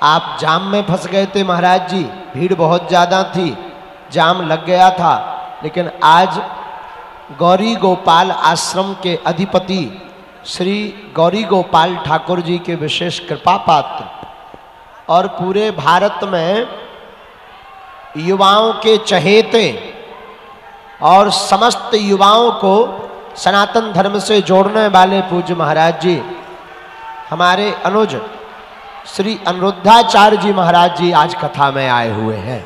आप जाम में फंस गए थे महाराज जी, भीड़ बहुत ज़्यादा थी, जाम लग गया था। लेकिन आज गौरी गोपाल आश्रम के अधिपति श्री गौरी गोपाल ठाकुर जी के विशेष कृपा पात्र और पूरे भारत में युवाओं के चहेते और समस्त युवाओं को सनातन धर्म से जोड़ने वाले पूज्य महाराज जी, हमारे अनुज श्री अनिरुद्धाचार्य जी महाराज जी आज कथा में आए हुए हैं।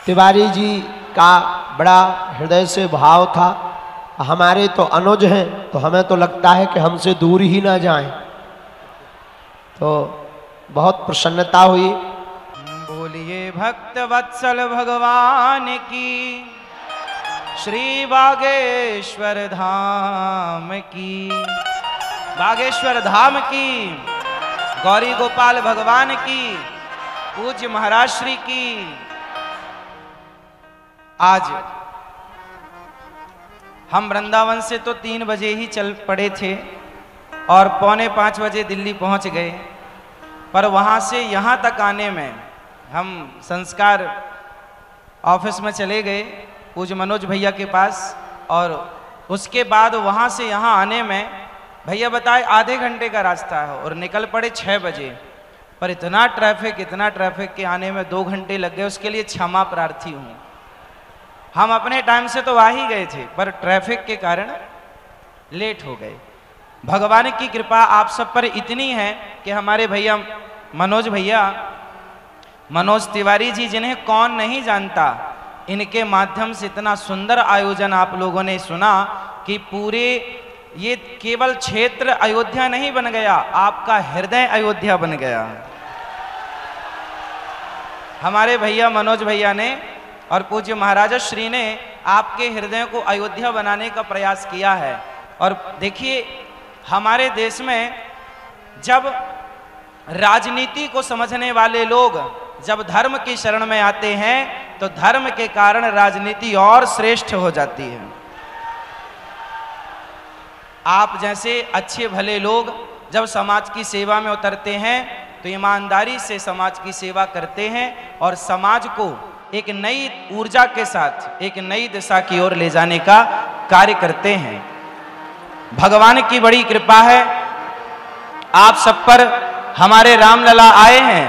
तिवारी जी का बड़ा हृदय से भाव था, हमारे तो अनुज हैं तो हमें तो लगता है कि हमसे दूर ही ना जाएं, तो बहुत प्रसन्नता हुई। बोलिए भक्त वत्सल भगवान की, श्री बागेश्वर धाम की, बागेश्वर धाम की, गौरी गोपाल भगवान की, पूज्य महाराज श्री की। आज हम वृंदावन से तो 3 बजे ही चल पड़े थे और 4:45 बजे दिल्ली पहुंच गए, पर वहां से यहां तक आने में हम संस्कार ऑफिस में चले गए पूज्य मनोज भैया के पास, और उसके बाद वहां से यहां आने में भैया बताए आधे घंटे का रास्ता है और निकल पड़े 6 बजे, पर इतना ट्रैफिक के आने में 2 घंटे लग गए। उसके लिए क्षमा प्रार्थी हूँ। हम अपने टाइम से तो आ ही गए थे, पर ट्रैफिक के कारण लेट हो गए। भगवान की कृपा आप सब पर इतनी है कि हमारे भैया मनोज तिवारी जी, जिन्हें कौन नहीं जानता, इनके माध्यम से इतना सुंदर आयोजन आप लोगों ने सुना कि पूरे ये केवल क्षेत्र अयोध्या नहीं बन गया, आपका हृदय अयोध्या बन गया। हमारे भैया मनोज भैया ने और पूज्य महाराज श्री ने आपके हृदय को अयोध्या बनाने का प्रयास किया है। और देखिए, हमारे देश में जब राजनीति को समझने वाले लोग जब धर्म की शरण में आते हैं तो धर्म के कारण राजनीति और श्रेष्ठ हो जाती है। आप जैसे अच्छे भले लोग जब समाज की सेवा में उतरते हैं तो ईमानदारी से समाज की सेवा करते हैं और समाज को एक नई ऊर्जा के साथ एक नई दिशा की ओर ले जाने का कार्य करते हैं। भगवान की बड़ी कृपा है, आप सब पर हमारे रामलला आए हैं।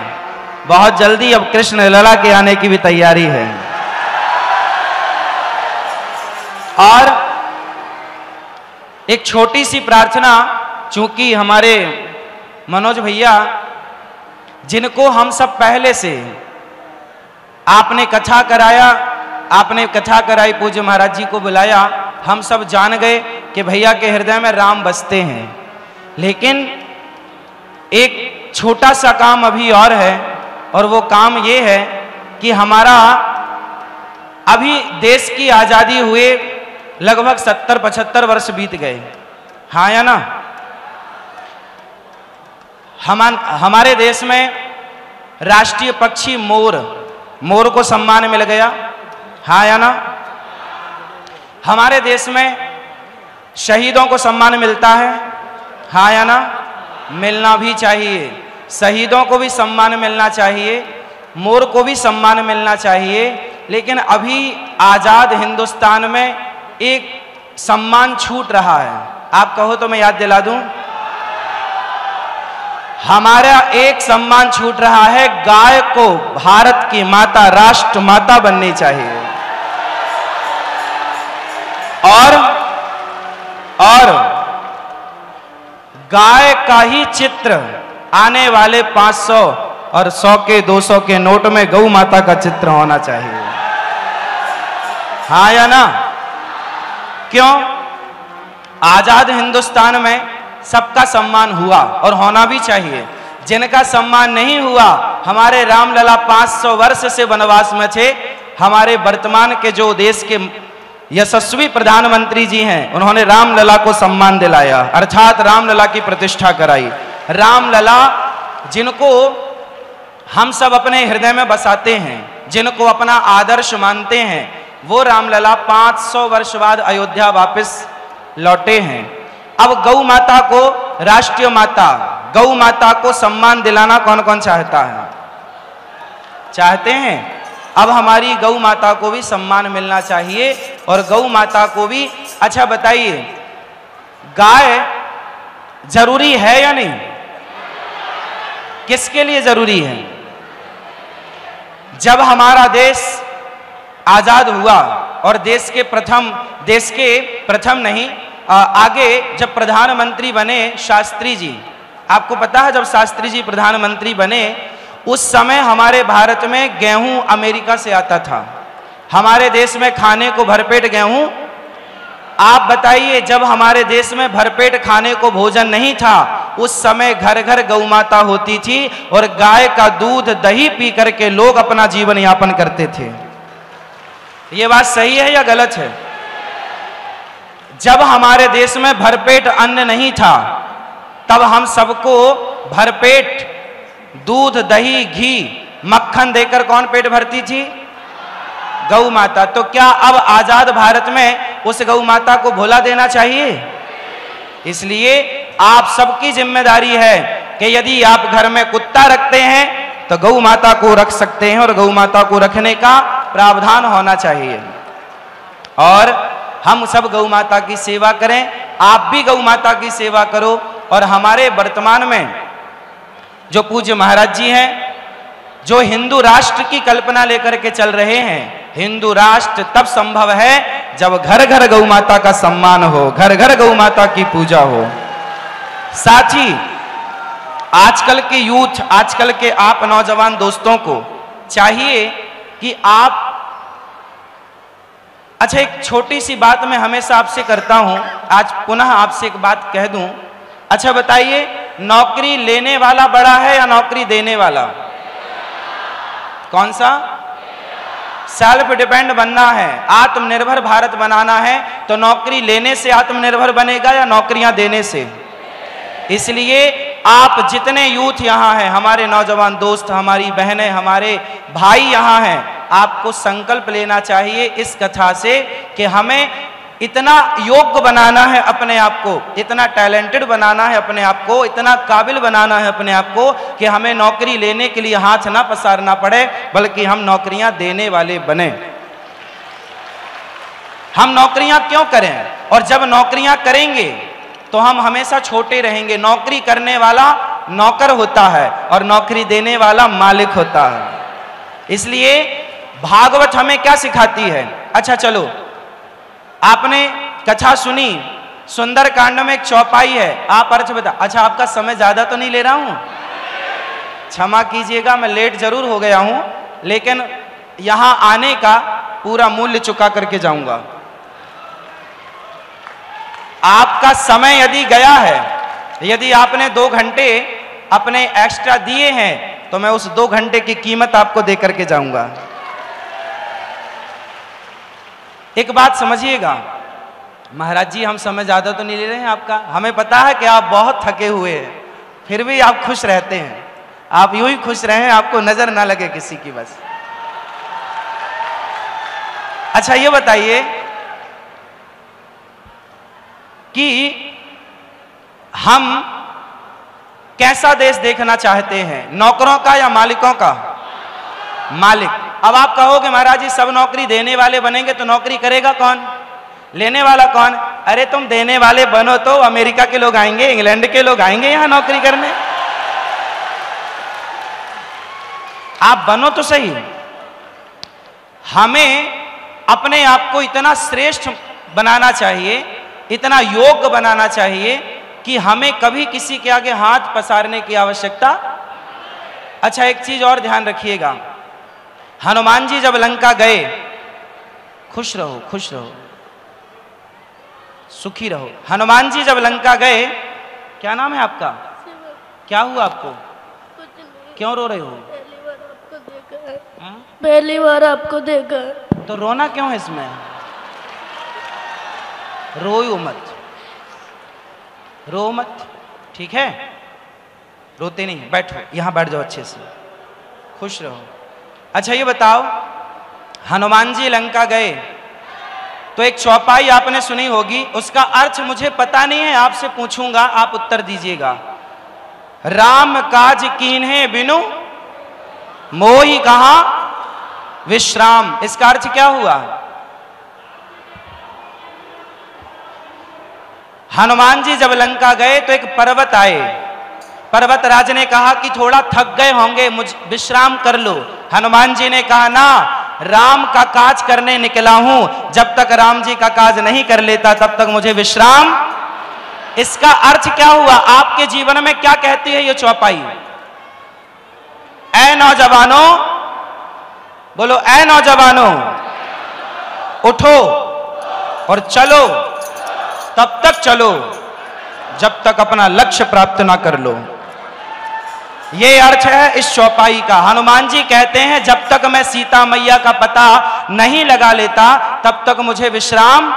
बहुत जल्दी अब कृष्ण लला के आने की भी तैयारी है। और एक छोटी सी प्रार्थना, चूंकि हमारे मनोज भैया जिनको हम सब पहले से आपने कथा कराई, पूज्य महाराज जी को बुलाया, हम सब जान गए कि भैया के हृदय में राम बसते हैं। लेकिन एक छोटा सा काम अभी और है, और वो काम ये है कि हमारा अभी देश की आजादी हुए लगभग 70-75 वर्ष बीत गए, हाँ या ना। हमारे देश में राष्ट्रीय पक्षी मोर को सम्मान मिल गया, हाँ या ना। हमारे देश में शहीदों को सम्मान मिलता है, हाँ या ना। मिलना भी चाहिए, शहीदों को भी सम्मान मिलना चाहिए, मोर को भी सम्मान मिलना चाहिए। लेकिन अभी आजाद हिंदुस्तान में एक सम्मान छूट रहा है, आप कहो तो मैं याद दिला दूं। हमारा एक सम्मान छूट रहा है, गाय को भारत की माता, राष्ट्र माता बननी चाहिए। और गाय का ही चित्र आने वाले 500 और 100 के 200 के नोट में गौ माता का चित्र होना चाहिए, हाँ या ना। क्यों? आजाद हिंदुस्तान में सबका सम्मान हुआ और होना भी चाहिए। जिनका सम्मान नहीं हुआ, हमारे रामलला 500 वर्ष से वनवास में थे। हमारे वर्तमान के जो देश के यशस्वी प्रधानमंत्री जी हैं, उन्होंने रामलला को सम्मान दिलाया, अर्थात रामलला की प्रतिष्ठा कराई। रामलला जिनको हम सब अपने हृदय में बसाते हैं, जिनको अपना आदर्श मानते हैं, वो रामलला 500 वर्ष बाद अयोध्या वापस लौटे हैं। अब गौ माता को राष्ट्रीय माता, गौ माता को सम्मान दिलाना कौन कौन चाहता है? चाहते हैं। अब हमारी गौ माता को भी सम्मान मिलना चाहिए और गौ माता को भी। अच्छा बताइए, गाय जरूरी है या नहीं? किसके लिए जरूरी है? जब हमारा देश आजाद हुआ और देश के प्रथम नहीं, आगे जब प्रधानमंत्री बने शास्त्री जी, आपको पता है जब शास्त्री जी प्रधानमंत्री बने उस समय हमारे भारत में गेहूं अमेरिका से आता था, हमारे देश में खाने को भरपेट गेहूं। आप बताइए, जब हमारे देश में भरपेट खाने को भोजन नहीं था उस समय घर घर गौ माता होती थी और गाय का दूध दही पी करके लोग अपना जीवन यापन करते थे। ये बात सही है या गलत है? जब हमारे देश में भरपेट अन्न नहीं था तब हम सबको भरपेट दूध दही घी मक्खन देकर कौन पेट भरती थी? गौ माता। तो क्या अब आजाद भारत में उस गौ माता को भुला देना चाहिए? इसलिए आप सबकी जिम्मेदारी है कि यदि आप घर में कुत्ता रखते हैं तो गौ माता को रख सकते हैं और गौ माता को रखने का प्रावधान होना चाहिए और हम सब गौ माता की सेवा करें। आप भी गौ माता की सेवा करो। और हमारे वर्तमान में जो पूज्य महाराज जी हैं, जो हिंदू राष्ट्र की कल्पना लेकर के चल रहे हैं, हिंदू राष्ट्र तब संभव है जब घर घर गौ माता का सम्मान हो, घर घर गौ माता की पूजा हो। साथ ही आजकल के यूथ, आजकल के आप नौजवान दोस्तों को चाहिए कि आप, अच्छा एक छोटी सी बात मैं हमेशा आपसे करता हूं, आज पुनः आपसे एक बात कह दूं। अच्छा बताइए, नौकरी लेने वाला बड़ा है या नौकरी देने वाला? कौन सा? सेल्फ डिपेंड बनना है, आत्मनिर्भर भारत बनाना है तो नौकरी लेने से आत्मनिर्भर बनेगा या नौकरियां देने से? इसलिए आप जितने यूथ यहाँ हैं, हमारे नौजवान दोस्त, हमारी बहनें, हमारे भाई यहाँ हैं, आपको संकल्प लेना चाहिए इस कथा से कि हमें इतना योग्य बनाना है अपने आप को, इतना टैलेंटेड बनाना है अपने आप को, इतना काबिल बनाना है अपने आप को कि हमें नौकरी लेने के लिए हाथ ना पसारना पड़े, बल्कि हम नौकरियां देने वाले बने। हम नौकरियां क्यों करें? और जब नौकरियां करेंगे तो हम हमेशा छोटे रहेंगे। नौकरी करने वाला नौकर होता है और नौकरी देने वाला मालिक होता है। इसलिए भागवत हमें क्या सिखाती है? अच्छा चलो, आपने कथा सुनी, सुंदर कांड में एक चौपाई है, आप अर्थ बता। अच्छा आपका समय ज्यादा तो नहीं ले रहा हूं, क्षमा कीजिएगा, मैं लेट जरूर हो गया हूं, लेकिन यहां आने का पूरा मूल्य चुका करके जाऊंगा। आपका समय यदि गया है, यदि आपने 2 घंटे अपने एक्स्ट्रा दिए हैं तो मैं उस 2 घंटे की कीमत आपको दे करके जाऊंगा। एक बात समझिएगा महाराज जी, हम समय ज्यादा तो नहीं ले रहे हैं आपका, हमें पता है कि आप बहुत थके हुए हैं, फिर भी आप खुश रहते हैं। आप यूं ही खुश रहें, आपको नजर ना लगे किसी की बस। अच्छा ये बताइए कि हम कैसा देश देखना चाहते हैं, नौकरों का या मालिकों का? मालिक। अब आप कहोगे महाराज जी सब नौकरी देने वाले बनेंगे तो नौकरी करेगा कौन, लेने वाला कौन? अरे तुम देने वाले बनो तो अमेरिका के लोग आएंगे, इंग्लैंड के लोग आएंगे यहां नौकरी करने। आप बनो तो सही। हमें अपने आप को इतना श्रेष्ठ बनाना चाहिए, इतना योग्य बनाना चाहिए कि हमें कभी किसी के आगे हाथ पसारने की आवश्यकता। अच्छा एक चीज और ध्यान रखिएगा, हनुमान जी जब लंका गए, खुश रहो खुश रहो सुखी रहो, हनुमान जी जब लंका गए, क्या नाम है आपका? क्या हुआ आपको? क्यों रो रहे हो? पहली बार आपको देखा। तो रोना क्यों है इसमें? रोयो मत, रो मत, ठीक है? रोते नहीं, बैठो, यहां बैठ जाओ अच्छे से, खुश रहो। अच्छा ये बताओ, हनुमान जी लंका गए तो एक चौपाई आपने सुनी होगी, उसका अर्थ मुझे पता नहीं है, आपसे पूछूंगा, आप उत्तर दीजिएगा। राम काज कीन्हे बिनु मोहि कहा विश्राम। इसका अर्थ क्या हुआ? हनुमान जी जब लंका गए तो एक पर्वत आए। पर्वत राज ने कहा कि थोड़ा थक गए होंगे, मुझ विश्राम कर लो। हनुमान जी ने कहा ना, राम का काज करने निकला हूं, जब तक राम जी का काज नहीं कर लेता तब तक मुझे विश्राम। इसका अर्थ क्या हुआ? आपके जीवन में क्या कहती है ये चौपाई? ऐ नौजवानों, बोलो ऐ नौजवानों, उठो और चलो, तब तक चलो जब तक अपना लक्ष्य प्राप्त ना कर लो। ये अर्थ है इस चौपाई का। हनुमान जी कहते हैं जब तक मैं सीता मैया का पता नहीं लगा लेता तब तक मुझे विश्राम।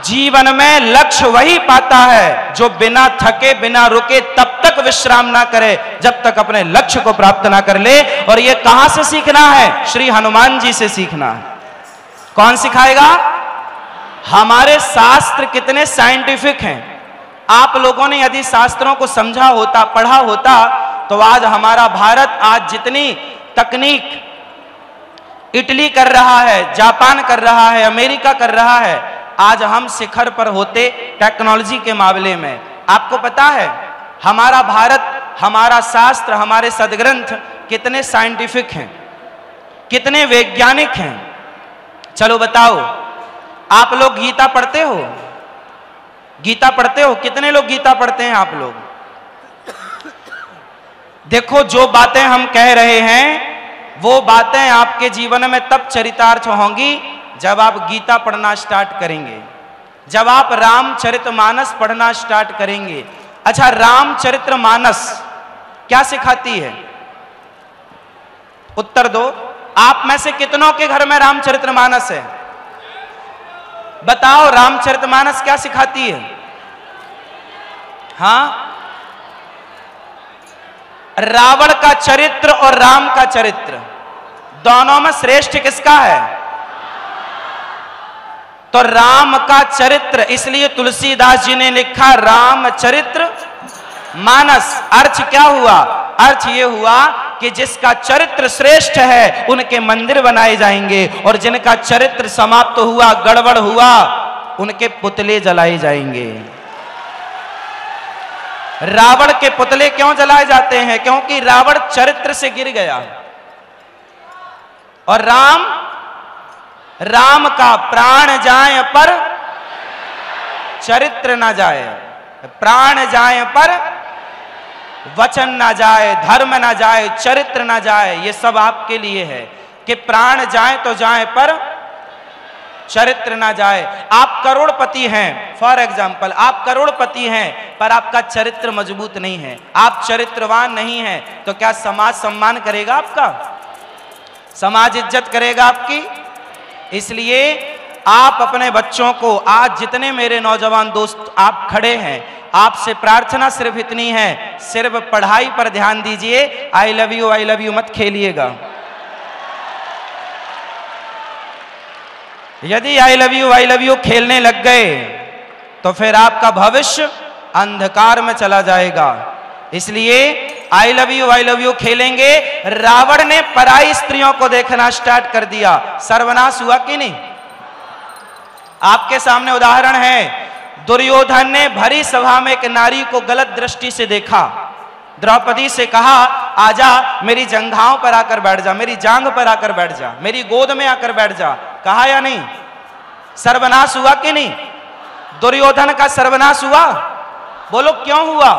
जीवन में लक्ष्य वही पाता है जो बिना थके बिना रुके तब तक विश्राम ना करे जब तक अपने लक्ष्य को प्राप्त ना कर ले। और ये कहां से सीखना है? श्री हनुमान जी से सीखना है। कौन सिखाएगा? हमारे शास्त्र कितने साइंटिफिक हैं। आप लोगों ने यदि शास्त्रों को समझा होता, पढ़ा होता, तो आज हमारा भारत आज जितनी तकनीक इटली कर रहा है, जापान कर रहा है, अमेरिका कर रहा है, आज हम शिखर पर होते टेक्नोलॉजी के मामले में। आपको पता है हमारा भारत, हमारा शास्त्र, हमारे सदग्रंथ कितने साइंटिफिक हैं, कितने वैज्ञानिक हैं। चलो बताओ, आप लोग गीता पढ़ते हो? गीता पढ़ते हो? कितने लोग गीता पढ़ते हैं आप लोग? देखो, जो बातें हम कह रहे हैं वो बातें आपके जीवन में तब चरितार्थ होंगी जब आप गीता पढ़ना स्टार्ट करेंगे, जब आप रामचरितमानस पढ़ना स्टार्ट करेंगे। अच्छा, रामचरितमानस क्या सिखाती है? उत्तर दो। आप में से कितनों के घर में रामचरितमानस है? बताओ, रामचरितमानस क्या सिखाती है? हां, रावण का चरित्र और राम का चरित्र दोनों में श्रेष्ठ किसका है? तो राम का चरित्र, इसलिए तुलसीदास जी ने लिखा रामचरित्र मानस। अर्थ क्या हुआ? अर्थ ये हुआ कि जिसका चरित्र श्रेष्ठ है उनके मंदिर बनाए जाएंगे और जिनका चरित्र समाप्त हुआ, गड़बड़ हुआ, उनके पुतले जलाए जाएंगे। रावण के पुतले क्यों जलाए जाते हैं? क्योंकि रावण चरित्र से गिर गया। और राम का प्राण जाए पर चरित्र ना जाए, प्राण जाए पर वचन ना जाए, धर्म ना जाए, चरित्र ना जाए। ये सब आपके लिए है कि प्राण जाए तो जाए पर चरित्र ना जाए। आप करोड़पति हैं, फॉर एग्जाम्पल आप करोड़पति हैं, पर आपका चरित्र मजबूत नहीं है, आप चरित्रवान नहीं हैं, तो क्या समाज सम्मान करेगा आपका? समाज इज्जत करेगा आपकी? इसलिए आप अपने बच्चों को, आज जितने मेरे नौजवान दोस्त आप खड़े हैं, आपसे प्रार्थना सिर्फ इतनी है, सिर्फ पढ़ाई पर ध्यान दीजिए। आई लव यू मत खेलिएगा। यदि आई लव यू खेलने लग गए तो फिर आपका भविष्य अंधकार में चला जाएगा। इसलिए आई लव यू खेलेंगे। रावण ने पराई स्त्रियों को देखना स्टार्ट कर दिया, सर्वनाश हुआ कि नहीं? आपके सामने उदाहरण है, दुर्योधन ने भरी सभा में एक नारी को गलत दृष्टि से देखा। द्रौपदी से कहा, आजा मेरी जंघाओं पर आकर बैठ जा, मेरी जांघ पर आकर बैठ जा, मेरी गोद में आकर बैठ जा। कहा या नहीं? सर्वनाश हुआ कि नहीं? दुर्योधन का सर्वनाश हुआ। बोलो क्यों हुआ?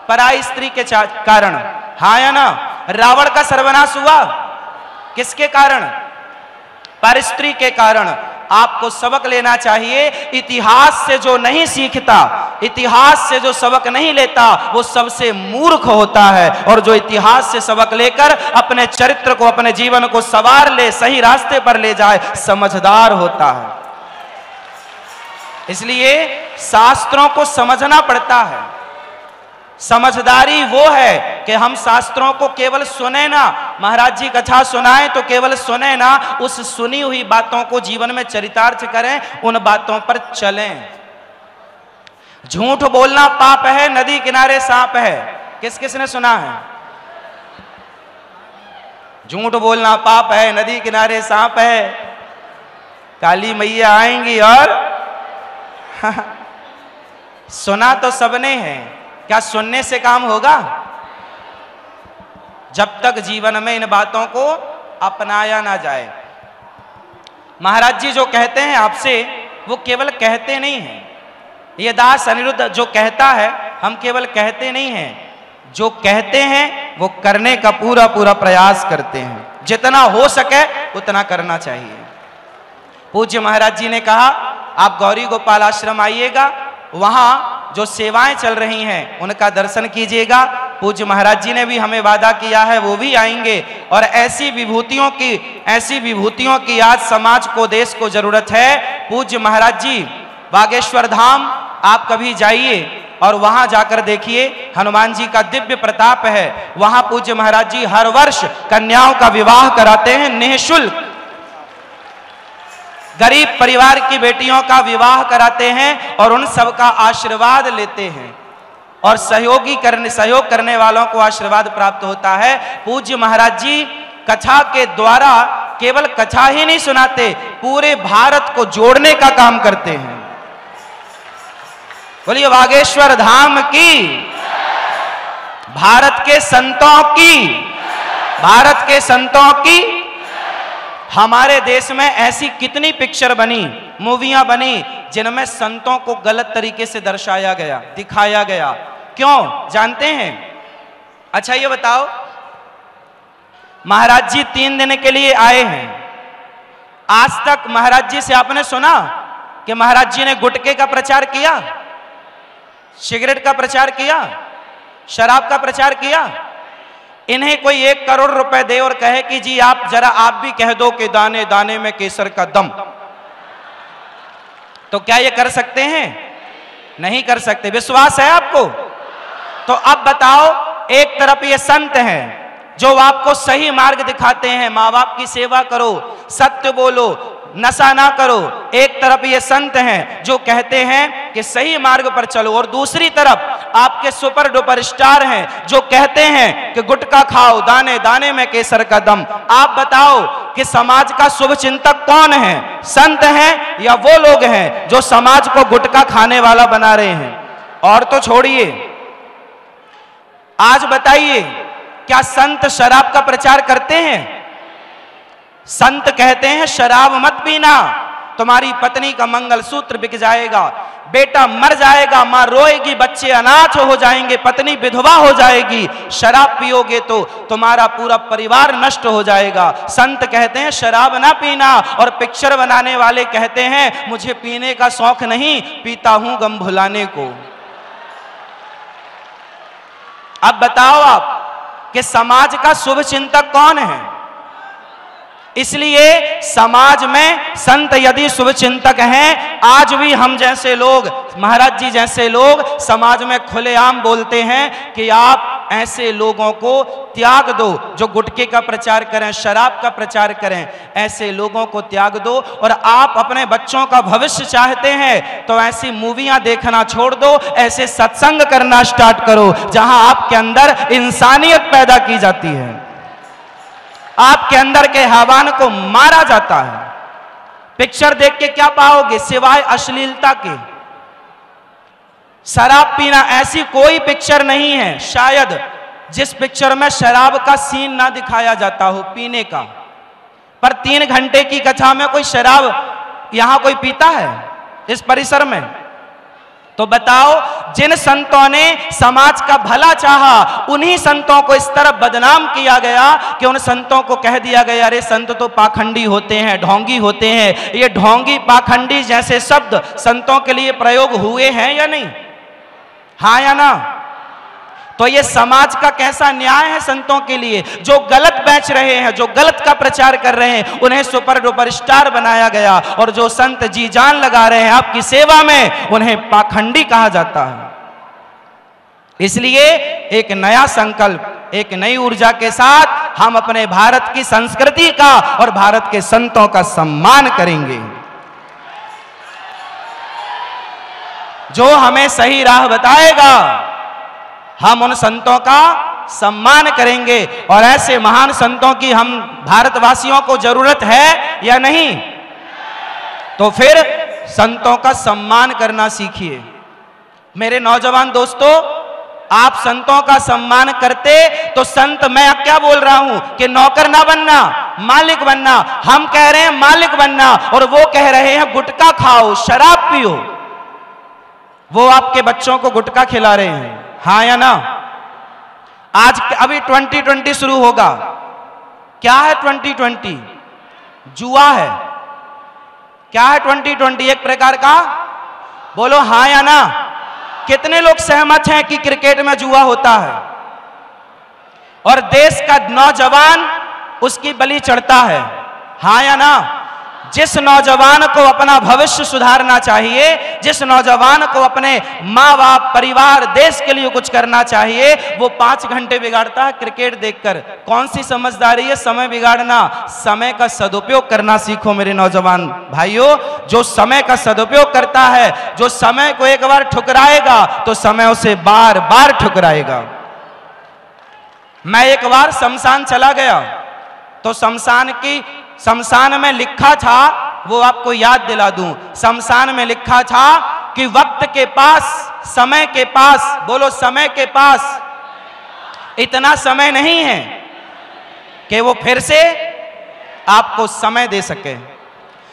पराई स्त्री के कारण। हाँ या ना? रावण का सर्वनाश हुआ किसके कारण? पर स्त्री के कारण। आपको सबक लेना चाहिए। इतिहास से जो नहीं सीखता, इतिहास से जो सबक नहीं लेता, वो सबसे मूर्ख होता है। और जो इतिहास से सबक लेकर अपने चरित्र को, अपने जीवन को संवार ले, सही रास्ते पर ले जाए, समझदार होता है। इसलिए शास्त्रों को समझना पड़ता है। समझदारी वो है कि हम शास्त्रों को केवल सुने ना, महाराज जी कथा सुनाए तो केवल सुने ना, उस सुनी हुई बातों को जीवन में चरितार्थ करें, उन बातों पर चलें। झूठ बोलना पाप है, नदी किनारे सांप है। किस किसने सुना है? झूठ बोलना पाप है, नदी किनारे सांप है, काली मैया आएंगी और सुना तो सबने है, क्या सुनने से काम होगा? जब तक जीवन में इन बातों को अपनाया ना जाए। महाराज जी जो कहते हैं आपसे, वो केवल कहते नहीं हैं। ये दास अनिरुद्ध जो कहता है, हम केवल कहते नहीं हैं, जो कहते हैं वो करने का पूरा पूरा प्रयास करते हैं। जितना हो सके उतना करना चाहिए। पूज्य महाराज जी ने कहा आप गौरी गोपाल आश्रम आइएगा, वहां जो सेवाएं चल रही हैं उनका दर्शन कीजिएगा। पूज्य महाराज जी ने भी हमें वादा किया है, वो भी आएंगे। और ऐसी विभूतियों की आज समाज को, देश को जरूरत है। पूज्य महाराज जी बागेश्वर धाम आप कभी जाइए और वहां जाकर देखिए, हनुमान जी का दिव्य प्रताप है। वहां पूज्य महाराज जी हर वर्ष कन्याओं का विवाह कराते हैं निःशुल्क। गरीब परिवार की बेटियों का विवाह कराते हैं और उन सब का आशीर्वाद लेते हैं, और सहयोग करने वालों को आशीर्वाद प्राप्त होता है। पूज्य महाराज जी कथा के द्वारा केवल कथा ही नहीं सुनाते, पूरे भारत को जोड़ने का काम करते हैं। बोलिए बागेश्वर धाम की, भारत के संतों की। हमारे देश में ऐसी कितनी पिक्चर बनी, मूवियां बनी, जिनमें संतों को गलत तरीके से दर्शाया गया, दिखाया गया। क्यों जानते हैं? अच्छा ये बताओ, महाराज जी 3 दिन के लिए आए हैं। आज तक महाराज जी से आपने सुना कि महाराज जी ने गुटखे का प्रचार किया, सिगरेट का प्रचार किया, शराब का प्रचार किया? इन्हें कोई 1 करोड़ रुपए दे और कहे कि जी आप भी कह दो कि दाने दाने में केसर का दम, तो क्या ये कर सकते हैं? नहीं कर सकते। विश्वास है आपको? तो अब बताओ, एक तरफ ये संत हैं जो आपको सही मार्ग दिखाते हैं, माँ बाप की सेवा करो, सत्य बोलो, नशा ना करो। एक तरफ ये संत हैं जो कहते हैं कि सही मार्ग पर चलो, और दूसरी तरफ आपके सुपर डुपर स्टार हैं जो कहते हैं कि गुटखा खाओ, दाने दाने में केसर का दम। आप बताओ कि समाज का शुभ चिंतक कौन है? संत हैं या वो लोग हैं जो समाज को गुटखा खाने वाला बना रहे हैं? और तो छोड़िए, आज बताइए क्या संत शराब का प्रचार करते हैं? संत कहते हैं शराब मत पीना, तुम्हारी पत्नी का मंगलसूत्र बिक जाएगा, बेटा मर जाएगा, मां रोएगी, बच्चे अनाथ हो जाएंगे, पत्नी विधवा हो जाएगी। शराब पियोगे तो तुम्हारा पूरा परिवार नष्ट हो जाएगा। संत कहते हैं शराब ना पीना, और पिक्चर बनाने वाले कहते हैं मुझे पीने का शौक नहीं, पीता हूं गम भुलाने को। अब बताओ आप कि समाज का शुभ चिंतक कौन है? इसलिए समाज में संत यदि शुभ चिंतक हैं, आज भी हम जैसे लोग, महाराज जी जैसे लोग समाज में खुलेआम बोलते हैं कि आप ऐसे लोगों को त्याग दो जो गुटखे का प्रचार करें, शराब का प्रचार करें। ऐसे लोगों को त्याग दो, और आप अपने बच्चों का भविष्य चाहते हैं तो ऐसी मूवियां देखना छोड़ दो, ऐसे सत्संग करना स्टार्ट करो जहां आपके अंदर इंसानियत पैदा की जाती है, आपके अंदर के हैवान को मारा जाता है। पिक्चर देख के क्या पाओगे सिवाय अश्लीलता के? शराब पीना, ऐसी कोई पिक्चर नहीं है शायद जिस पिक्चर में शराब का सीन ना दिखाया जाता हो पीने का। पर 3 घंटे की कथा में कोई शराब यहां कोई पीता है इस परिसर में? तो बताओ, जिन संतों ने समाज का भला चाहा, उन्हीं संतों को इस तरह बदनाम किया गया कि उन संतों को कह दिया गया अरे संत तो पाखंडी होते हैं, ढोंगी होते हैं। ये ढोंगी, पाखंडी जैसे शब्द संतों के लिए प्रयोग हुए हैं या नहीं? हाँ या ना? तो ये समाज का कैसा न्याय है संतों के लिए? जो गलत बेच रहे हैं, जो गलत का प्रचार कर रहे हैं, उन्हें सुपर डुपर स्टार बनाया गया, और जो संत जी जान लगा रहे हैं आपकी सेवा में, उन्हें पाखंडी कहा जाता है। इसलिए एक नया संकल्प, एक नई ऊर्जा के साथ हम अपने भारत की संस्कृति का और भारत के संतों का सम्मान करेंगे। जो हमें सही राह बताएगा, हम उन संतों का सम्मान करेंगे। और ऐसे महान संतों की हम भारतवासियों को जरूरत है या नहीं? तो फिर संतों का सम्मान करना सीखिए। मेरे नौजवान दोस्तों, आप संतों का सम्मान करते तो संत, मैं क्या बोल रहा हूं कि नौकर ना बनना, मालिक बनना। हम कह रहे हैं मालिक बनना और वो कह रहे हैं गुटखा खाओ, शराब पियो। वो आपके बच्चों को गुटखा खिला रहे हैं, हाँ या ना? आज अभी 2020 शुरू होगा। क्या है 2020? जुआ है। क्या है 2020? एक प्रकार का, बोलो हाँ या ना। कितने लोग सहमत हैं कि क्रिकेट में जुआ होता है और देश का नौजवान उसकी बलि चढ़ता है, हाँ या ना? जिस नौजवान को अपना भविष्य सुधारना चाहिए, जिस नौजवान को अपने माँ बाप, परिवार, देश के लिए कुछ करना चाहिए, वो 5 घंटे बिगाड़ता है क्रिकेट देखकर। कौन सी समझदारी है समय बिगाड़ना? समय का सदुपयोग करना सीखो मेरे नौजवान भाइयों। जो समय का सदुपयोग करता है, जो समय को एक बार ठुकराएगा तो समय उसे बार बार ठुकराएगा। मैं एक बार शमशान चला गया तो शमशान में लिखा था, वो आपको याद दिला दूं। शमशान में लिखा था कि वक्त के पास, समय के पास, बोलो समय के पास इतना समय नहीं है कि वो फिर से आपको समय दे सके।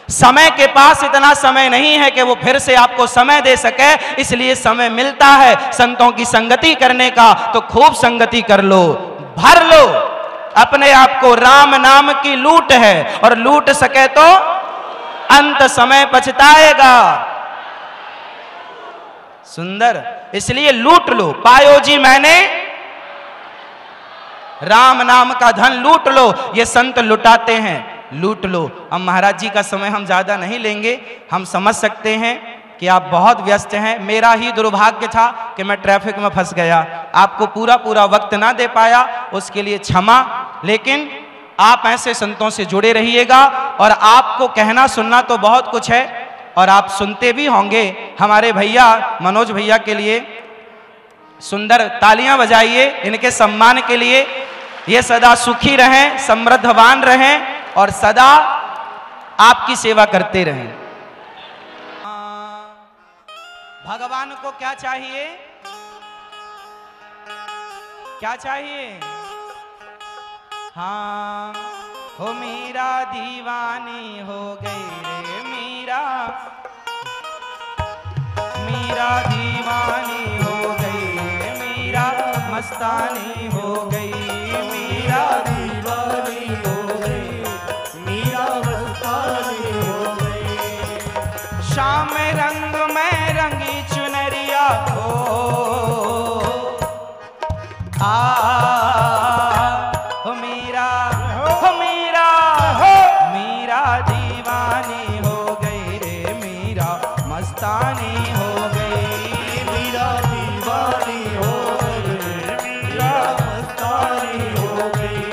समय के पास इतना समय नहीं है कि वो फिर से आपको समय दे सके। इसलिए समय मिलता है संतों की संगति करने का, तो खूब संगति कर लो, भर लो अपने आप को। राम नाम की लूट है और लूट सके तो अंत समय पछताएगा। सुंदर, इसलिए लूट लो। पायो जी मैंने राम नाम का धन लूट लो। ये संत लुटाते हैं, लूट लो। अब महाराज जी का समय हम ज्यादा नहीं लेंगे। हम समझ सकते हैं कि आप बहुत व्यस्त हैं। मेरा ही दुर्भाग्य था कि मैं ट्रैफिक में फंस गया, आपको पूरा वक्त ना दे पाया, उसके लिए क्षमा। लेकिन आप ऐसे संतों से जुड़े रहिएगा और आपको कहना सुनना तो बहुत कुछ है और आप सुनते भी होंगे। हमारे भैया मनोज भैया के लिए सुंदर तालियां बजाइए इनके सम्मान के लिए। ये सदा सुखी रहें, समृद्धवान रहें और सदा आपकी सेवा करते रहें। भगवान को क्या चाहिए? क्या चाहिए? हाँ, हो मीरा दीवानी हो गई रे मीरा, मीरा दीवानी हो गई रे मीरा, मस्तानी हो गई, मीरा दीवानी हो गई, मीरा मस्तानी हो गई। शाम रंग में रंगी चुनरिया हो मीरा दीवानी हो गई रे मीरा, मस्तानी हो गई, मीरा दीवानी हो गई रे मीरा, मस्तानी हो गई।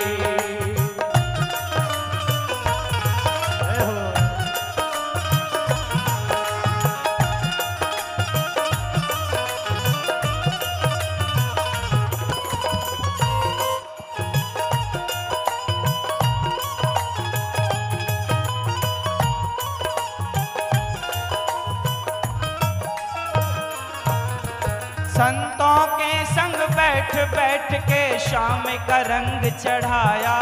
संतों के संग बैठ बैठ के शाम का रंग चढ़ाया,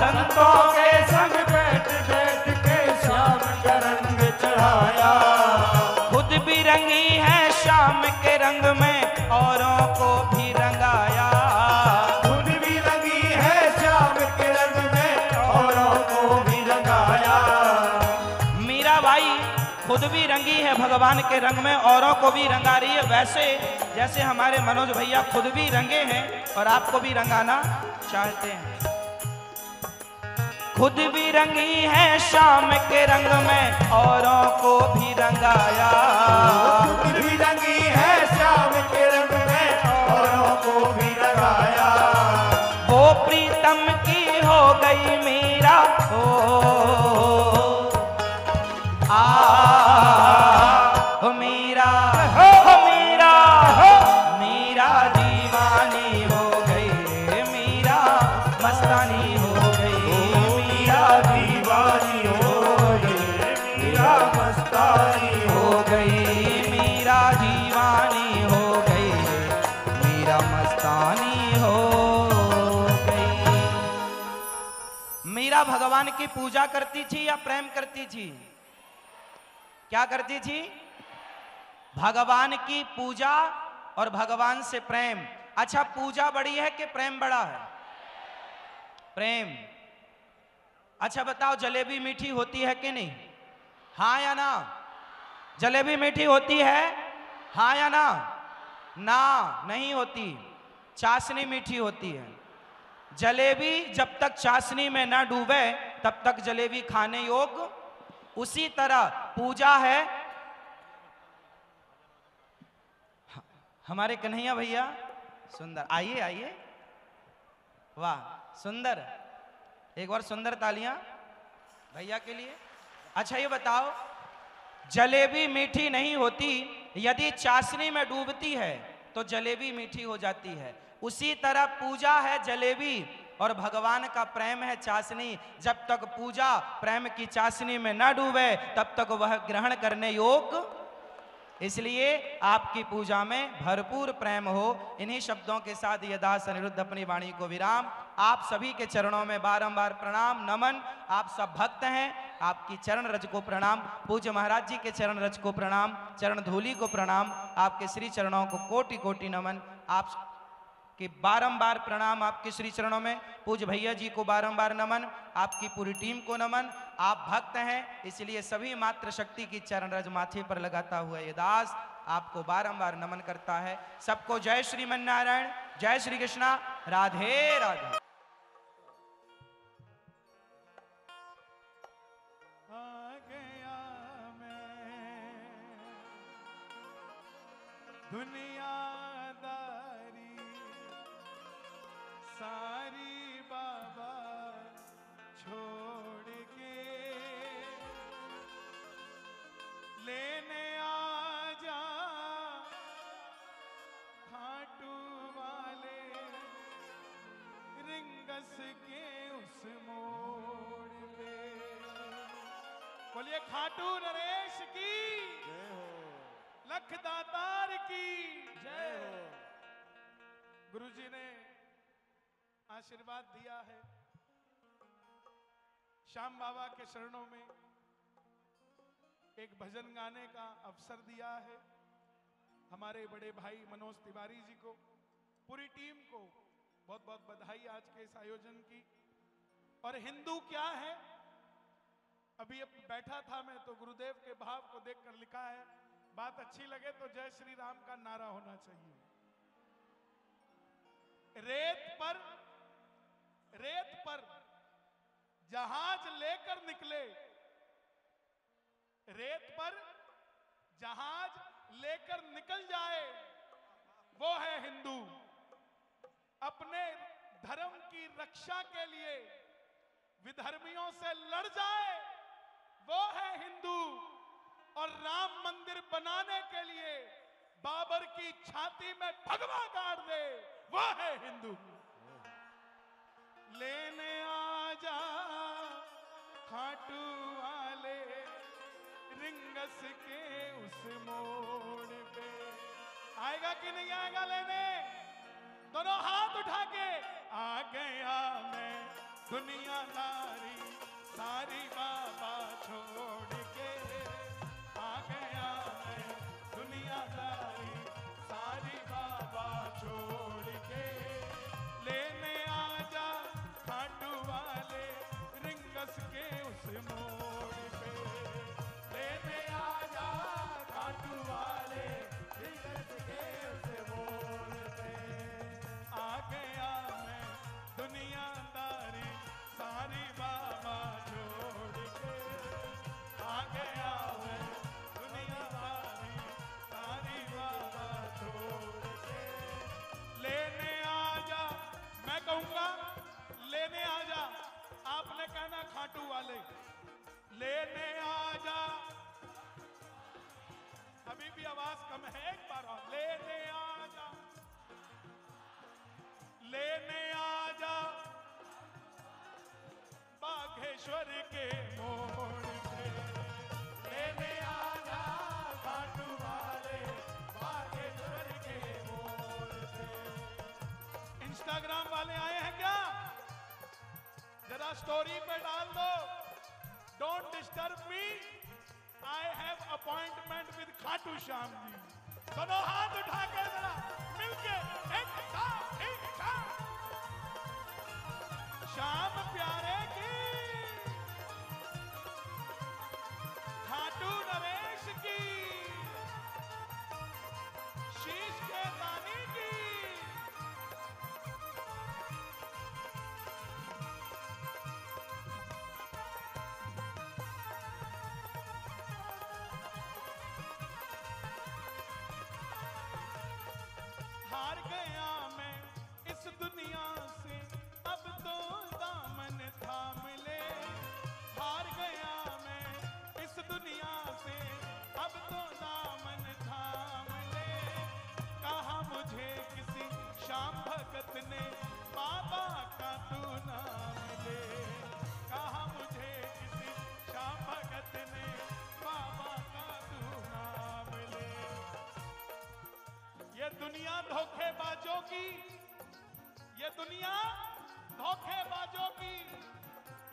संतों के संग बैठ बैठ के शाम का रंग चढ़ाया। खुद भी रंगी है शाम के रंग में औरों को भी रंगाया, खुद भी रंगी है शाम के रंग में औरों को भी रंगाया। मीराबाई खुद भी रंगी है भगवान के रंग में, औरों को भी रंगा रही है। वैसे जैसे हमारे मनोज भैया खुद भी रंगे हैं और आपको भी रंगाना चाहते हैं। खुद भी रंगी है शाम के रंग में औरों को भी रंगाया, खुद भी रंगी है शाम के रंग में औरों को भी रंगाया। वो प्रीतम की हो गई मीरा हो मीरा, मीरा मीरा दीवानी मस्तानी हो गई, मीरा दीवानी हो गई, मीरा मस्तानी हो गई, मीरा दीवानी हो गई, मीरा मस्तानी हो गई। मीरा भगवान की पूजा करती थी या प्रेम करती थी? क्या करती थी? भगवान की पूजा और भगवान से प्रेम। अच्छा, पूजा बड़ी है कि प्रेम बड़ा है? प्रेम। अच्छा बताओ, जलेबी मीठी होती है कि नहीं? हाँ या ना? जलेबी मीठी होती है? हाँ या ना? ना, नहीं होती। चाशनी मीठी होती है। जलेबी जब तक चाशनी में ना डूबे तब तक जलेबी खाने योग्य। उसी तरह पूजा है। हमारे कन्हैया भैया सुंदर, आइए आइए, वाह सुंदर, एक बार सुंदर तालियां भैया के लिए। अच्छा ये बताओ, जलेबी मीठी नहीं होती, यदि चाशनी में डूबती है तो जलेबी मीठी हो जाती है। उसी तरह पूजा है जलेबी और भगवान का प्रेम है चाशनी। जब तक पूजा प्रेम की चाशनी में न डूबे तब तक वह ग्रहण करने योग्य। इसलिए आपकी पूजा में भरपूर प्रेम हो। इन्हीं शब्दों के साथ यदास अनिरुद्ध अपनी वाणी को विराम। आप सभी के चरणों में बारंबार प्रणाम नमन। आप सब भक्त हैं, आपकी चरण रज को प्रणाम। पूज्य महाराज जी के चरण रज को प्रणाम, चरण धूलि को प्रणाम, आपके श्री चरणों को कोटि कोटि नमन। आप कि बारंबार प्रणाम आपके श्री चरणों में। पूज्य भैया जी को बारंबार नमन, आपकी पूरी टीम को नमन। आप भक्त हैं इसलिए सभी मात्र शक्ति की चरण रज माथे पर लगाता हुआ ये दास आपको बारंबार नमन करता है। सबको जय श्रीमन नारायण, जय श्री कृष्णा, राधे राधे। आ गया मैं दुनियादारी सारी बाबा छोड़ के, लेने आ जा खाटू वाले रिंगस के उस मोड़ पे। बोलिए खाटू नरेश की जय हो, लख दातार की जय हो। गुरुजी ने आशीर्वाद दिया है, श्याम बाबा के शरणों में एक भजन गाने का अवसर दिया है। हमारे बड़े भाई मनोज तिवारी जी को, पूरी टीम को बहुत बहुत बधाई आज के इस आयोजन की। और हिंदू क्या है, अभी अब बैठा था मैं तो गुरुदेव के भाव को देखकर लिखा है, बात अच्छी लगे तो जय श्री राम का नारा होना चाहिए। रेत पर जहाज लेकर निकले, रेत पर जहाज लेकर निकल जाए वो है हिंदू। अपने धर्म की रक्षा के लिए विधर्मियों से लड़ जाए वो है हिंदू। और राम मंदिर बनाने के लिए बाबर की छाती में भगवा गाड़ दे वो है हिंदू। लेने आ जा खाटू वाले रिंगस के उस मोड़ पे। आएगा कि नहीं आएगा लेने? दोनों हाथ उठा के। आ गया मैं दुनियादारी सारी बाबा छोड़ के, आ गया मैं दुनियादारी सारी बाबा छोड़ के, लेने आ जा खाटू वाले रिंगस के उस मोड़ पे, लेने आ जा खाटू वाले रिंगस के उस मोड़ पे। आ गया मैं दुनियादारी सारी बाबा छोड़ के, बागेश्वर के मोड़ पे लेने आजा खाटू वाले बागेश्वर के मोड़ पे। इंस्टाग्राम वाले आए हैं क्या? जरा स्टोरी पे डाल दो, don't disturb me, I have appointment with Khatu Shyam ji. दोनों हाथ उठा के जरा मिलके एक श्याम प्यारे की, खाटू नरेश की, शीश के दानी की। हार गया मैं इस दुनिया से, अब तो दामन थाम ले। हार गया मैं इस दुनिया से, अब तो दामन थाम ले। कहा मुझे किसी श्याम भगत ने, बाबा का तू नाम ले। कहा मुझे किसी श्याम भगत ने, बाबा का तू नाम ले। ये दुनिया धोखेबाजों की, ये दुनिया धोखेबाजों की,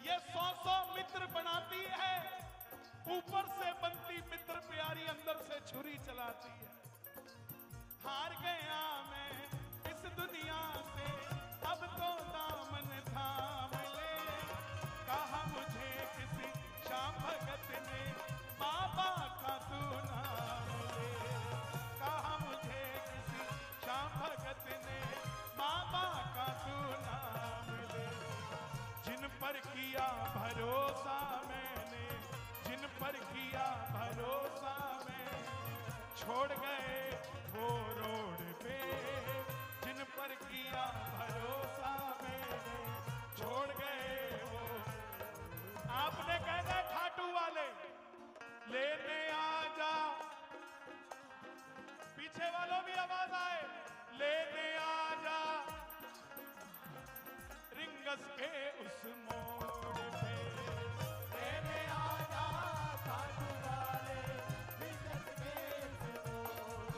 ये 100 मित्र बनाती है, ऊपर से बनती मित्र प्यारी, अंदर से छुरी चलाती है। हार गया मैं इस दुनिया से, अब तो दामन थाम ले। कहा मुझे किसी श्याम भगत ने, बाबा का तू नाम ले। कहा मुझे किसी श्याम भगत ने, बाबा का तू नाम ले। जिन पर किया भरोसा मैंने, जिन पर किया भरोसा मैंने, छोड़ गए वो रोड पे। जिन पर किया भरोसा मैंने, छोड़ गए वो। आपने कहना खाटू वाले लेने आजा, पीछे वालों भी आवाज आए, लेने आजा रिंगस के उस मोड़ पे। लेने आजा खाटू वाले रिंगस के उस मोड़ पे।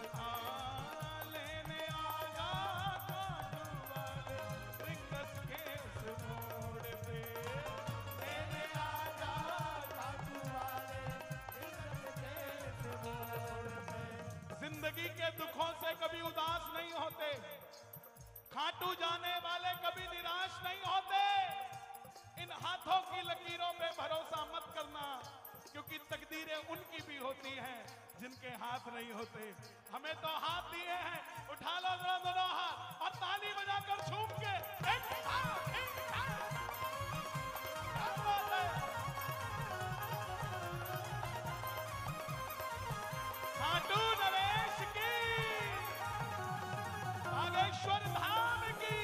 लेने आजा खाटू वाले रिंगस के उस मोड़ पे। लेने आजा खाटू वाले रिंगस के उस मोड़ पे। जिंदगी के दुखों से कभी उदास नहीं होते, खाटू जाने वाले कभी निराश नहीं होते। इन हाथों की लकीरों पे भरोसा मत करना, क्योंकि तकदीरें उनकी भी होती हैं जिनके हाथ नहीं होते। हमें तो हाथ दिए हैं, उठा लो जरा दोनों हाथ और ताली बजाकर झूम के खाटू नरेश की, बागेश्वर धाम की।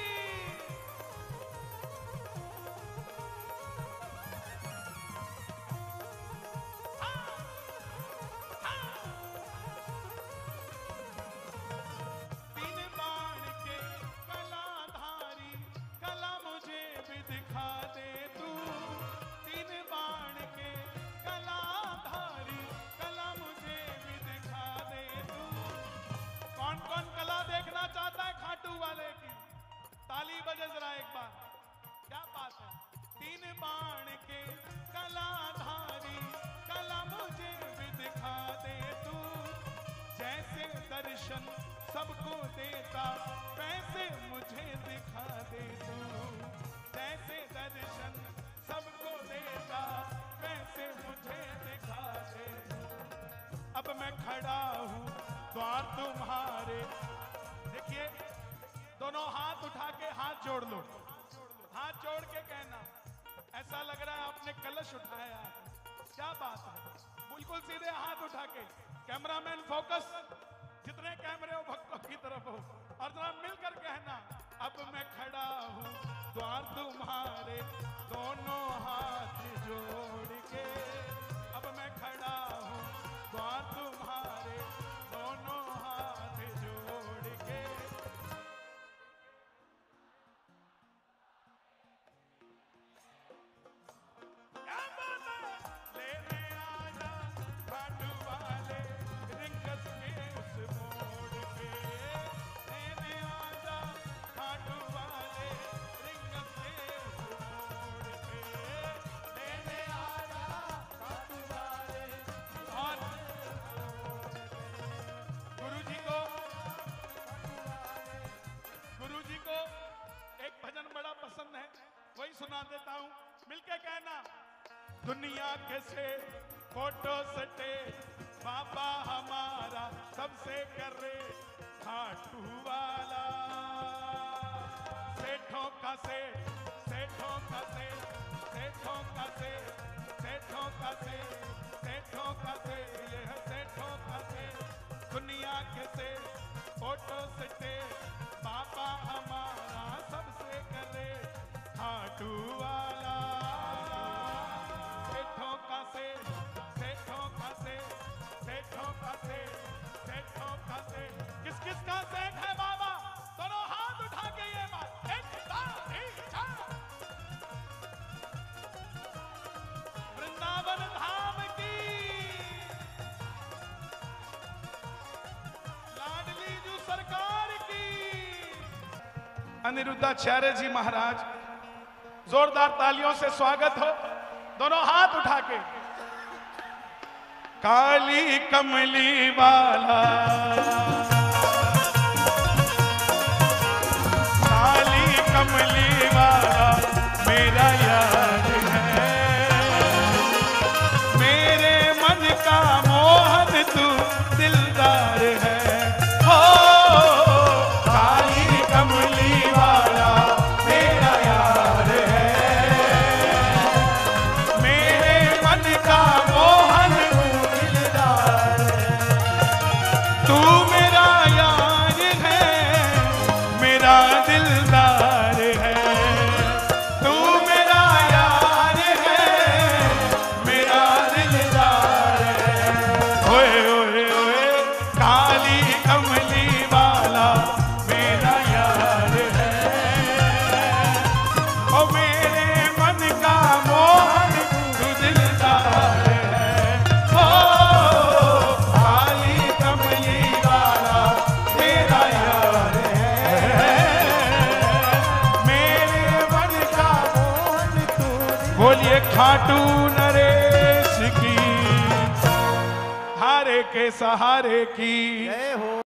तीन बाण के कलाधारी, कला मुझे भी दिखा दे तू। तीन बाण के कलाधारी, कला मुझे भी दिखा दे तू। कौन कौन कला देखना चाहता है खाटू वाले की? ताली बजे जरा एक बार, क्या बात है। तीन बाण के कलाधारी, कला मुझे भी दिखा दे तू। जैसे दर्शन सबको देता, वैसे मुझे दिखा दे तू। जैसे दर्शन सबको देता, वैसे मुझे दिखा दे तू। अब मैं खड़ा हूं द्वार तुम्हारे। देखिए, दोनों हाथ उठा के हाथ जोड़ लो, हाथ जोड़ के कहना, ऐसा लग रहा है आपने कलश उठाया है। क्या बात है, बिल्कुल सीधे हाथ उठा के। कैमरामैन फोकस, जितने कैमरे हो भक्तों की तरफ हो, और जरा मिलकर कहना, अब मैं खड़ा हूं द्वार तुम्हारे, दोनों हाथ जोड़ के। अब मैं खड़ा हूं द्वार तुम्हारे, दोनों हाथ जोड़ के। वही सुना देता हूं, मिलके कहना। दुनिया के से फोटो सटे बाबा हमारा सबसे करे खाटू वाला। सेठों का से, सेठों का से, सेठों का से, सेठों का से, सेठों का से, ये है सेठों का से। दुनिया के से फोटो सटे बाबा हमारा सबसे करे खाटू वाला। सेठों का से, सेठों का से, सेठों का से, सेठों का से। किस किस का सेठ है बाबा? दोनों हाथ उठा के ये बात। एक, दो, तीन, चार। वृंदावन धाम की, लाडली जू सरकार की। अनिरुद्धाचार्य जी महाराज, जोरदार तालियों से स्वागत हो। दोनों हाथ उठा के। काली कमली वाला, काली कमली वाला मेरा यार है। मेरे मन का मोहन तू दिलदार है। हो काली कमली वाला मेरा यार है। मेरे मन का मोहन तू दिलदार है। तू मेरा यार है, मेरा दिलदार है। तू मेरा यार है, मेरा दिलदार है। ओए ओए ओए काली कमली वाला मेरा यार है। ओ मेरे मन का मोहन तू दिलदार है। ओ काली कमली वाला मेरा यार है। मेरे मन का मोहन तू। बोलिए खाटू नरेश की, हारे के सहारे की।